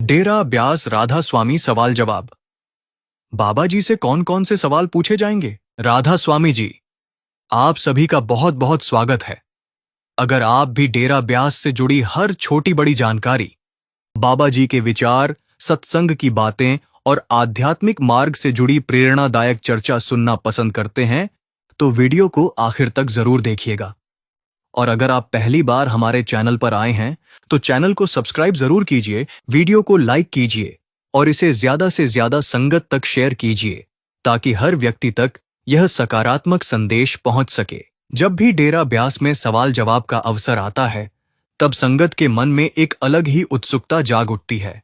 डेरा ब्यास राधा स्वामी सवाल जवाब। बाबा जी से कौन कौन से सवाल पूछे जाएंगे? राधा स्वामी जी, आप सभी का बहुत बहुत स्वागत है। अगर आप भी डेरा ब्यास से जुड़ी हर छोटी बड़ी जानकारी, बाबा जी के विचार, सत्संग की बातें और आध्यात्मिक मार्ग से जुड़ी प्रेरणादायक चर्चा सुनना पसंद करते हैं, तो वीडियो को आखिर तक जरूर देखिएगा। और अगर आप पहली बार हमारे चैनल पर आए हैं, तो चैनल को सब्सक्राइब जरूर कीजिए, वीडियो को लाइक कीजिए और इसे ज्यादा से ज्यादा संगत तक शेयर कीजिए, ताकि हर व्यक्ति तक यह सकारात्मक संदेश पहुंच सके। जब भी डेरा ब्यास में सवाल जवाब का अवसर आता है, तब संगत के मन में एक अलग ही उत्सुकता जाग उठती है।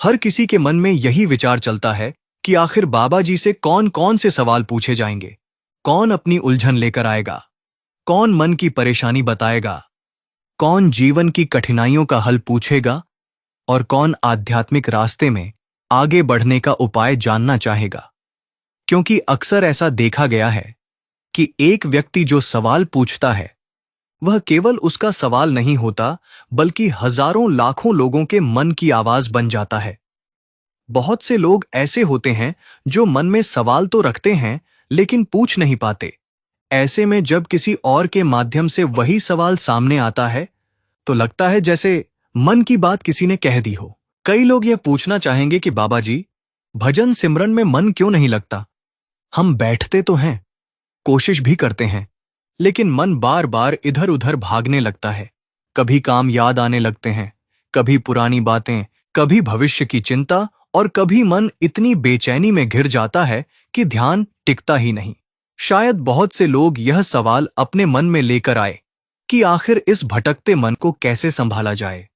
हर किसी के मन में यही विचार चलता है कि आखिर बाबा जी से कौन कौन से सवाल पूछे जाएंगे, कौन अपनी उलझन लेकर आएगा, कौन मन की परेशानी बताएगा, कौन जीवन की कठिनाइयों का हल पूछेगा और कौन आध्यात्मिक रास्ते में आगे बढ़ने का उपाय जानना चाहेगा। क्योंकि अक्सर ऐसा देखा गया है कि एक व्यक्ति जो सवाल पूछता है, वह केवल उसका सवाल नहीं होता, बल्कि हजारों लाखों लोगों के मन की आवाज बन जाता है। बहुत से लोग ऐसे होते हैं जो मन में सवाल तो रखते हैं, लेकिन पूछ नहीं पाते। ऐसे में जब किसी और के माध्यम से वही सवाल सामने आता है, तो लगता है जैसे मन की बात किसी ने कह दी हो। कई लोग यह पूछना चाहेंगे कि बाबा जी, भजन सिमरन में मन क्यों नहीं लगता? हम बैठते तो हैं, कोशिश भी करते हैं, लेकिन मन बार बार इधर उधर भागने लगता है। कभी काम याद आने लगते हैं, कभी पुरानी बातें, कभी भविष्य की चिंता, और कभी मन इतनी बेचैनी में घिर जाता है कि ध्यान टिकता ही नहीं। शायद बहुत से लोग यह सवाल अपने मन में लेकर आए कि आखिर इस भटकते मन को कैसे संभाला जाए,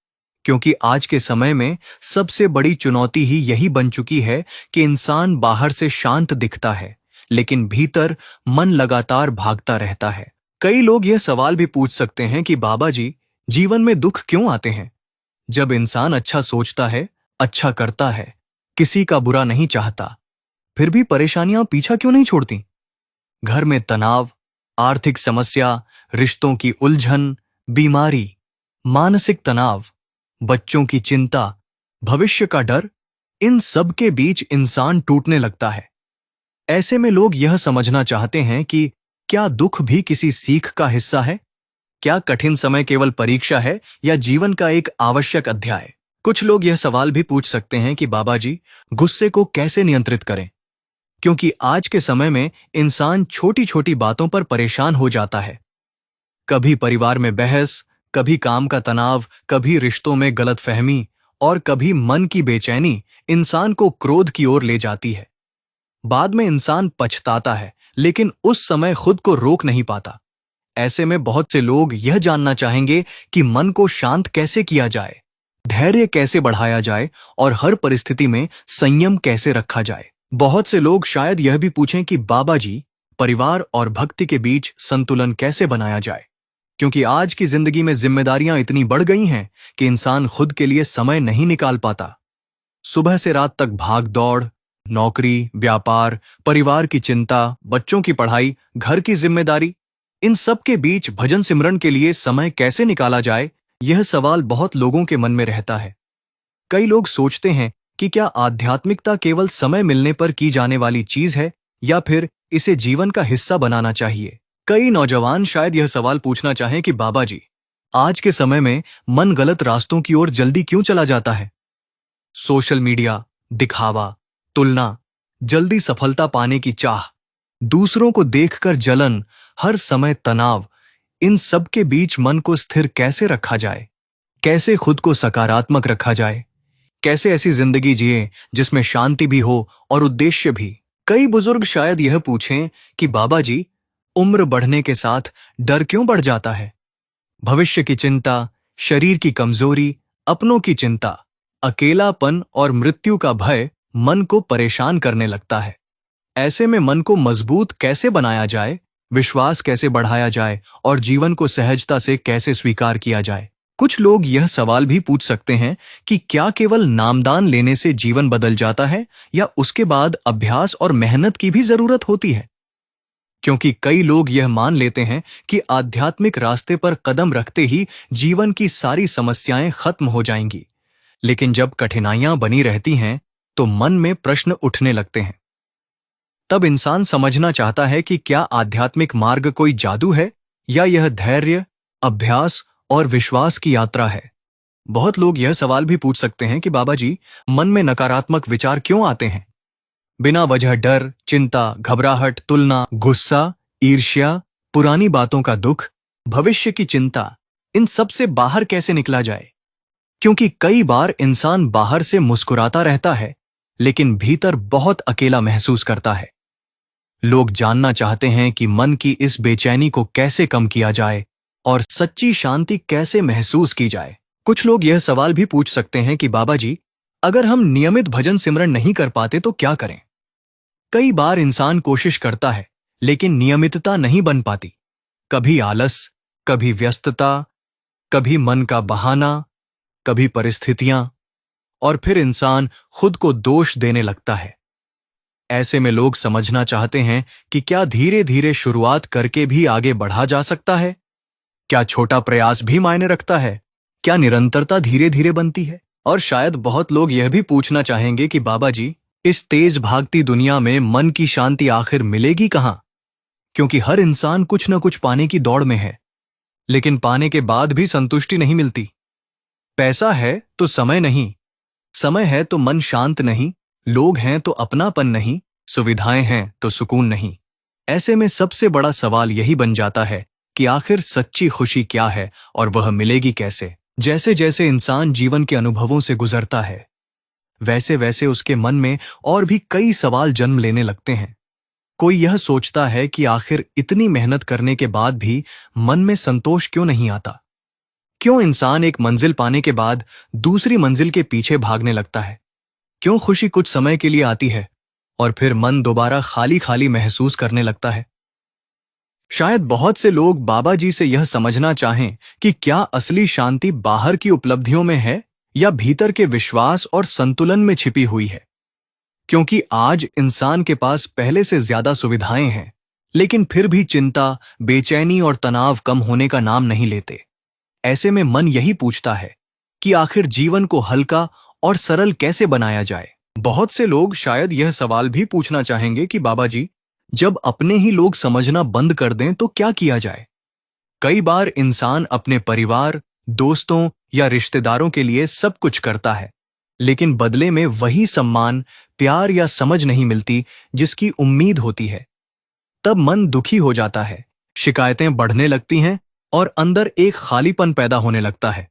क्योंकि आज के समय में सबसे बड़ी चुनौती ही यही बन चुकी है कि इंसान बाहर से शांत दिखता है, लेकिन भीतर मन लगातार भागता रहता है। कई लोग यह सवाल भी पूछ सकते हैं कि बाबा जी, जीवन में दुख क्यों आते हैं? जब इंसान अच्छा सोचता है, अच्छा करता है, किसी का बुरा नहीं चाहता, फिर भी परेशानियां पीछा क्यों नहीं छोड़ती? घर में तनाव, आर्थिक समस्या, रिश्तों की उलझन, बीमारी, मानसिक तनाव, बच्चों की चिंता, भविष्य का डर, इन सब के बीच इंसान टूटने लगता है। ऐसे में लोग यह समझना चाहते हैं कि क्या दुख भी किसी सीख का हिस्सा है? क्या कठिन समय केवल परीक्षा है या जीवन का एक आवश्यक अध्याय? कुछ लोग यह सवाल भी पूछ सकते हैं कि बाबा जी, गुस्से को कैसे नियंत्रित करें? क्योंकि आज के समय में इंसान छोटी छोटी बातों पर परेशान हो जाता है। कभी परिवार में बहस, कभी काम का तनाव, कभी रिश्तों में गलतफहमी, और कभी मन की बेचैनी इंसान को क्रोध की ओर ले जाती है। बाद में इंसान पछताता है, लेकिन उस समय खुद को रोक नहीं पाता। ऐसे में बहुत से लोग यह जानना चाहेंगे कि मन को शांत कैसे किया जाए, धैर्य कैसे बढ़ाया जाए और हर परिस्थिति में संयम कैसे रखा जाए। बहुत से लोग शायद यह भी पूछें कि बाबा जी, परिवार और भक्ति के बीच संतुलन कैसे बनाया जाए? क्योंकि आज की जिंदगी में जिम्मेदारियां इतनी बढ़ गई हैं कि इंसान खुद के लिए समय नहीं निकाल पाता। सुबह से रात तक भाग दौड़, नौकरी, व्यापार, परिवार की चिंता, बच्चों की पढ़ाई, घर की जिम्मेदारी, इन सब के बीच भजन सिमरन के लिए समय कैसे निकाला जाए, यह सवाल बहुत लोगों के मन में रहता है। कई लोग सोचते हैं कि क्या आध्यात्मिकता केवल समय मिलने पर की जाने वाली चीज है, या फिर इसे जीवन का हिस्सा बनाना चाहिए। कई नौजवान शायद यह सवाल पूछना चाहें कि बाबा जी, आज के समय में मन गलत रास्तों की ओर जल्दी क्यों चला जाता है? सोशल मीडिया, दिखावा, तुलना, जल्दी सफलता पाने की चाह, दूसरों को देखकर जलन, हर समय तनाव, इन सब के बीच मन को स्थिर कैसे रखा जाए? कैसे खुद को सकारात्मक रखा जाए? कैसे ऐसी जिंदगी जिए जिसमें शांति भी हो और उद्देश्य भी? कई बुजुर्ग शायद यह पूछें कि बाबा जी, उम्र बढ़ने के साथ डर क्यों बढ़ जाता है? भविष्य की चिंता, शरीर की कमजोरी, अपनों की चिंता, अकेलापन और मृत्यु का भय मन को परेशान करने लगता है। ऐसे में मन को मजबूत कैसे बनाया जाए, विश्वास कैसे बढ़ाया जाए और जीवन को सहजता से कैसे स्वीकार किया जाए? कुछ लोग यह सवाल भी पूछ सकते हैं कि क्या केवल नामदान लेने से जीवन बदल जाता है, या उसके बाद अभ्यास और मेहनत की भी जरूरत होती है? क्योंकि कई लोग यह मान लेते हैं कि आध्यात्मिक रास्ते पर कदम रखते ही जीवन की सारी समस्याएं खत्म हो जाएंगी, लेकिन जब कठिनाइयां बनी रहती हैं तो मन में प्रश्न उठने लगते हैं। तब इंसान समझना चाहता है कि क्या आध्यात्मिक मार्ग कोई जादू है या यह धैर्य, अभ्यास और विश्वास की यात्रा है। बहुत लोग यह सवाल भी पूछ सकते हैं कि बाबा जी, मन में नकारात्मक विचार क्यों आते हैं? बिना वजह डर, चिंता, घबराहट, तुलना, गुस्सा, ईर्ष्या, पुरानी बातों का दुख, भविष्य की चिंता, इन सब से बाहर कैसे निकला जाए? क्योंकि कई बार इंसान बाहर से मुस्कुराता रहता है लेकिन भीतर बहुत अकेला महसूस करता है। लोग जानना चाहते हैं कि मन की इस बेचैनी को कैसे कम किया जाए और सच्ची शांति कैसे महसूस की जाए। कुछ लोग यह सवाल भी पूछ सकते हैं कि बाबा जी, अगर हम नियमित भजन सिमरन नहीं कर पाते तो क्या करें? कई बार इंसान कोशिश करता है लेकिन नियमितता नहीं बन पाती। कभी आलस, कभी व्यस्तता, कभी मन का बहाना, कभी परिस्थितियां, और फिर इंसान खुद को दोष देने लगता है। ऐसे में लोग समझना चाहते हैं कि क्या धीरे धीरे शुरुआत करके भी आगे बढ़ा जा सकता है? क्या छोटा प्रयास भी मायने रखता है? क्या निरंतरता धीरे धीरे बनती है? और शायद बहुत लोग यह भी पूछना चाहेंगे कि बाबा जी, इस तेज भागती दुनिया में मन की शांति आखिर मिलेगी कहां? क्योंकि हर इंसान कुछ न कुछ पाने की दौड़ में है, लेकिन पाने के बाद भी संतुष्टि नहीं मिलती। पैसा है तो समय नहीं, समय है तो मन शांत नहीं, लोग हैं तो अपनापन नहीं, सुविधाएं हैं तो सुकून नहीं। ऐसे में सबसे बड़ा सवाल यही बन जाता है कि आखिर सच्ची खुशी क्या है और वह मिलेगी कैसे? जैसे जैसे इंसान जीवन के अनुभवों से गुजरता है, वैसे वैसे उसके मन में और भी कई सवाल जन्म लेने लगते हैं। कोई यह सोचता है कि आखिर इतनी मेहनत करने के बाद भी मन में संतोष क्यों नहीं आता? क्यों इंसान एक मंजिल पाने के बाद दूसरी मंजिल के पीछे भागने लगता है? क्यों खुशी कुछ समय के लिए आती है और फिर मन दोबारा खाली खाली महसूस करने लगता है? शायद बहुत से लोग बाबा जी से यह समझना चाहें कि क्या असली शांति बाहर की उपलब्धियों में है या भीतर के विश्वास और संतुलन में छिपी हुई है। क्योंकि आज इंसान के पास पहले से ज्यादा सुविधाएं हैं, लेकिन फिर भी चिंता, बेचैनी और तनाव कम होने का नाम नहीं लेते। ऐसे में मन यही पूछता है कि आखिर जीवन को हल्का और सरल कैसे बनाया जाए। बहुत से लोग शायद यह सवाल भी पूछना चाहेंगे कि बाबा जी, जब अपने ही लोग समझना बंद कर दें तो क्या किया जाए? कई बार इंसान अपने परिवार, दोस्तों या रिश्तेदारों के लिए सब कुछ करता है, लेकिन बदले में वही सम्मान, प्यार या समझ नहीं मिलती जिसकी उम्मीद होती है। तब मन दुखी हो जाता है, शिकायतें बढ़ने लगती हैं और अंदर एक खालीपन पैदा होने लगता है।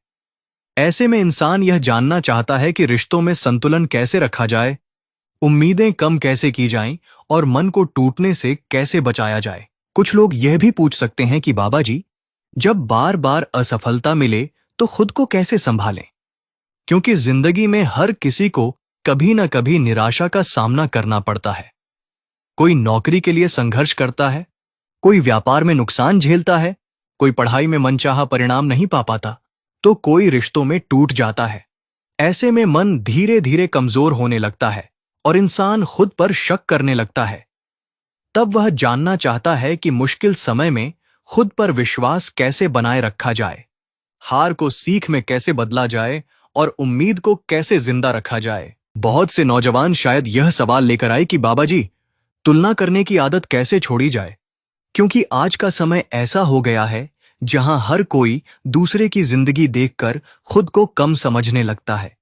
ऐसे में इंसान यह जानना चाहता है कि रिश्तों में संतुलन कैसे रखा जाए, उम्मीदें कम कैसे की जाएं और मन को टूटने से कैसे बचाया जाए। कुछ लोग यह भी पूछ सकते हैं कि बाबा जी, जब बार बार असफलता मिले तो खुद को कैसे संभालें? क्योंकि जिंदगी में हर किसी को कभी न कभी निराशा का सामना करना पड़ता है। कोई नौकरी के लिए संघर्ष करता है, कोई व्यापार में नुकसान झेलता है, कोई पढ़ाई में मनचाहा परिणाम नहीं पा पाता, तो कोई रिश्तों में टूट जाता है। ऐसे में मन धीरे धीरे कमजोर होने लगता है और इंसान खुद पर शक करने लगता है। तब वह जानना चाहता है कि मुश्किल समय में खुद पर विश्वास कैसे बनाए रखा जाए, हार को सीख में कैसे बदला जाए और उम्मीद को कैसे जिंदा रखा जाए। बहुत से नौजवान शायद यह सवाल लेकर आए कि बाबा जी, तुलना करने की आदत कैसे छोड़ी जाए? क्योंकि आज का समय ऐसा हो गया है जहां हर कोई दूसरे की जिंदगी देखकर खुद को कम समझने लगता है।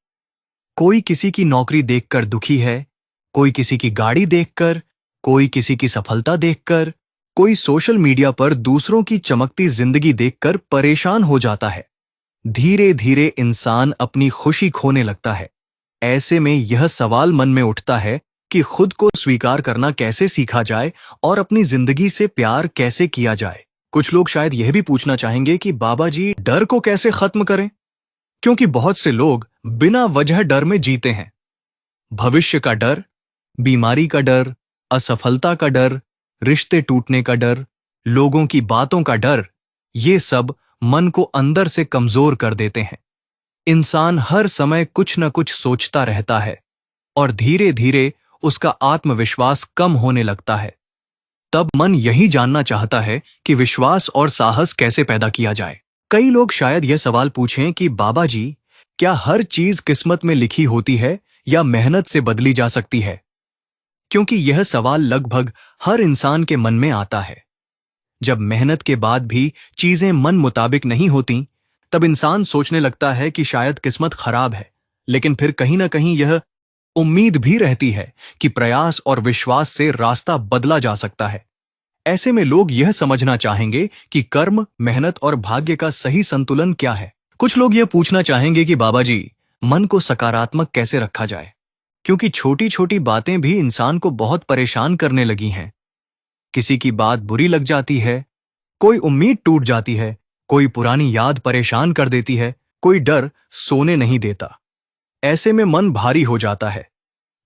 कोई किसी की नौकरी देखकर दुखी है, कोई किसी की गाड़ी देखकर, कोई किसी की सफलता देखकर, कोई सोशल मीडिया पर दूसरों की चमकती जिंदगी देखकर परेशान हो जाता है। धीरे धीरे इंसान अपनी खुशी खोने लगता है। ऐसे में यह सवाल मन में उठता है कि खुद को स्वीकार करना कैसे सीखा जाए और अपनी जिंदगी से प्यार कैसे किया जाए। कुछ लोग शायद यह भी पूछना चाहेंगे कि बाबा जी, डर को कैसे खत्म करें? क्योंकि बहुत से लोग बिना वजह डर में जीते हैं। भविष्य का डर, बीमारी का डर, असफलता का डर, रिश्ते टूटने का डर, लोगों की बातों का डर, ये सब मन को अंदर से कमजोर कर देते हैं। इंसान हर समय कुछ न कुछ सोचता रहता है और धीरे धीरे उसका आत्मविश्वास कम होने लगता है। तब मन यही जानना चाहता है कि विश्वास और साहस कैसे पैदा किया जाए। कई लोग शायद यह सवाल पूछें कि बाबा जी, क्या हर चीज किस्मत में लिखी होती है या मेहनत से बदली जा सकती है? क्योंकि यह सवाल लगभग हर इंसान के मन में आता है। जब मेहनत के बाद भी चीजें मन मुताबिक नहीं होती, तब इंसान सोचने लगता है कि शायद किस्मत खराब है। लेकिन फिर कहीं ना कहीं यह उम्मीद भी रहती है कि प्रयास और विश्वास से रास्ता बदला जा सकता है। ऐसे में लोग यह समझना चाहेंगे कि कर्म, मेहनत और भाग्य का सही संतुलन क्या है। कुछ लोग यह पूछना चाहेंगे कि बाबा जी, मन को सकारात्मक कैसे रखा जाए, क्योंकि छोटी छोटी बातें भी इंसान को बहुत परेशान करने लगी हैं। किसी की बात बुरी लग जाती है, कोई उम्मीद टूट जाती है, कोई पुरानी याद परेशान कर देती है, कोई डर सोने नहीं देता। ऐसे में मन भारी हो जाता है।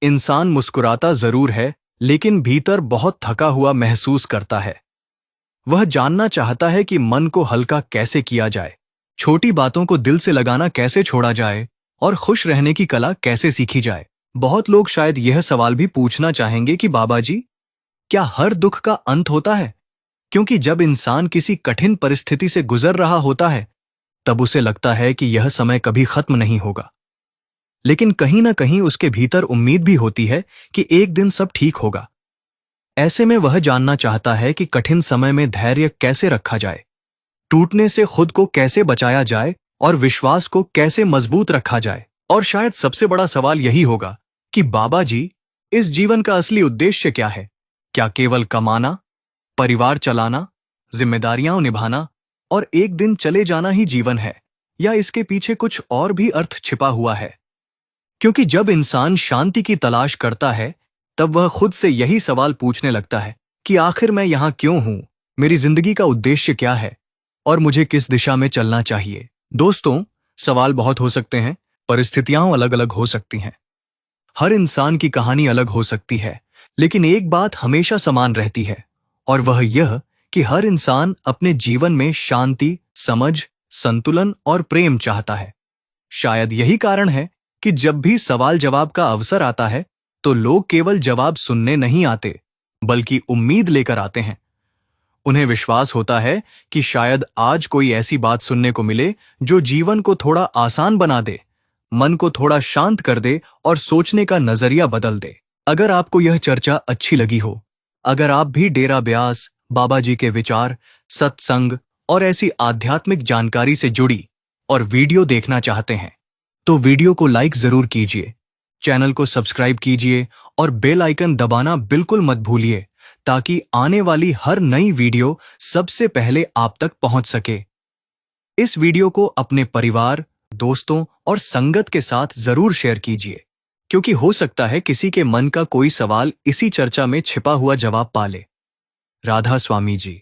इंसान मुस्कुराता जरूर है, लेकिन भीतर बहुत थका हुआ महसूस करता है। वह जानना चाहता है कि मन को हल्का कैसे किया जाए, छोटी बातों को दिल से लगाना कैसे छोड़ा जाए और खुश रहने की कला कैसे सीखी जाए। बहुत लोग शायद यह सवाल भी पूछना चाहेंगे कि बाबा जी, क्या हर दुख का अंत होता है? क्योंकि जब इंसान किसी कठिन परिस्थिति से गुजर रहा होता है, तब उसे लगता है कि यह समय कभी खत्म नहीं होगा। लेकिन कहीं ना कहीं उसके भीतर उम्मीद भी होती है कि एक दिन सब ठीक होगा। ऐसे में वह जानना चाहता है कि कठिन समय में धैर्य कैसे रखा जाए, टूटने से खुद को कैसे बचाया जाए और विश्वास को कैसे मजबूत रखा जाए। और शायद सबसे बड़ा सवाल यही होगा कि बाबा जी, इस जीवन का असली उद्देश्य क्या है? क्या केवल कमाना, परिवार चलाना, जिम्मेदारियां निभाना और एक दिन चले जाना ही जीवन है, या इसके पीछे कुछ और भी अर्थ छिपा हुआ है? क्योंकि जब इंसान शांति की तलाश करता है, तब वह खुद से यही सवाल पूछने लगता है कि आखिर मैं यहां क्यों हूं, मेरी जिंदगी का उद्देश्य क्या है और मुझे किस दिशा में चलना चाहिए। दोस्तों, सवाल बहुत हो सकते हैं, परिस्थितियां अलग अलग हो सकती हैं, हर इंसान की कहानी अलग हो सकती है, लेकिन एक बात हमेशा समान रहती है, और वह यह कि हर इंसान अपने जीवन में शांति, समझ, संतुलन और प्रेम चाहता है। शायद यही कारण है कि जब भी सवाल जवाब का अवसर आता है, तो लोग केवल जवाब सुनने नहीं आते, बल्कि उम्मीद लेकर आते हैं। उन्हें विश्वास होता है कि शायद आज कोई ऐसी बात सुनने को मिले जो जीवन को थोड़ा आसान बना दे, मन को थोड़ा शांत कर दे और सोचने का नजरिया बदल दे। अगर आपको यह चर्चा अच्छी लगी हो, अगर आप भी डेरा ब्यास, बाबा जी के विचार, सत्संग और ऐसी आध्यात्मिक जानकारी से जुड़ी और वीडियो देखना चाहते हैं, तो वीडियो को लाइक जरूर कीजिए, चैनल को सब्सक्राइब कीजिए और बेल आइकन दबाना बिल्कुल मत भूलिए, ताकि आने वाली हर नई वीडियो सबसे पहले आप तक पहुंच सके। इस वीडियो को अपने परिवार, दोस्तों और संगत के साथ जरूर शेयर कीजिए, क्योंकि हो सकता है किसी के मन का कोई सवाल इसी चर्चा में छिपा हुआ जवाब पा ले। राधा स्वामी जी।